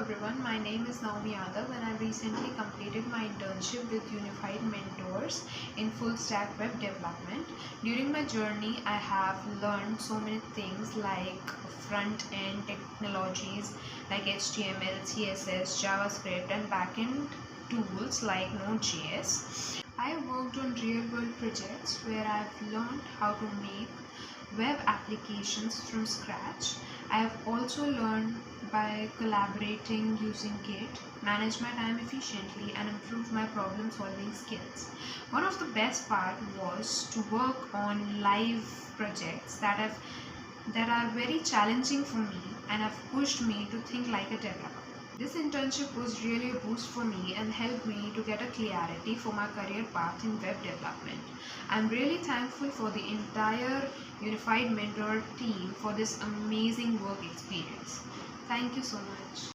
everyone, my name is Naomi Yadav and I recently completed my internship with Unified Mentors in full stack web development. During my journey, I have learned so many things like front end technologies like HTML, CSS, JavaScript and backend tools like Node.js. I worked on real world projects where I've learned how to make web applications from scratch. I have also learned by collaborating using Git, manage my time efficiently and improve my problem solving skills. One of the best part was to work on live projects that are very challenging for me and have pushed me to think like a developer. This internship was really a boost for me and helped me to get a clarity for my career path in web development. I'm really thankful for the entire Unified Mentor team for this amazing work experience. Thank you so much.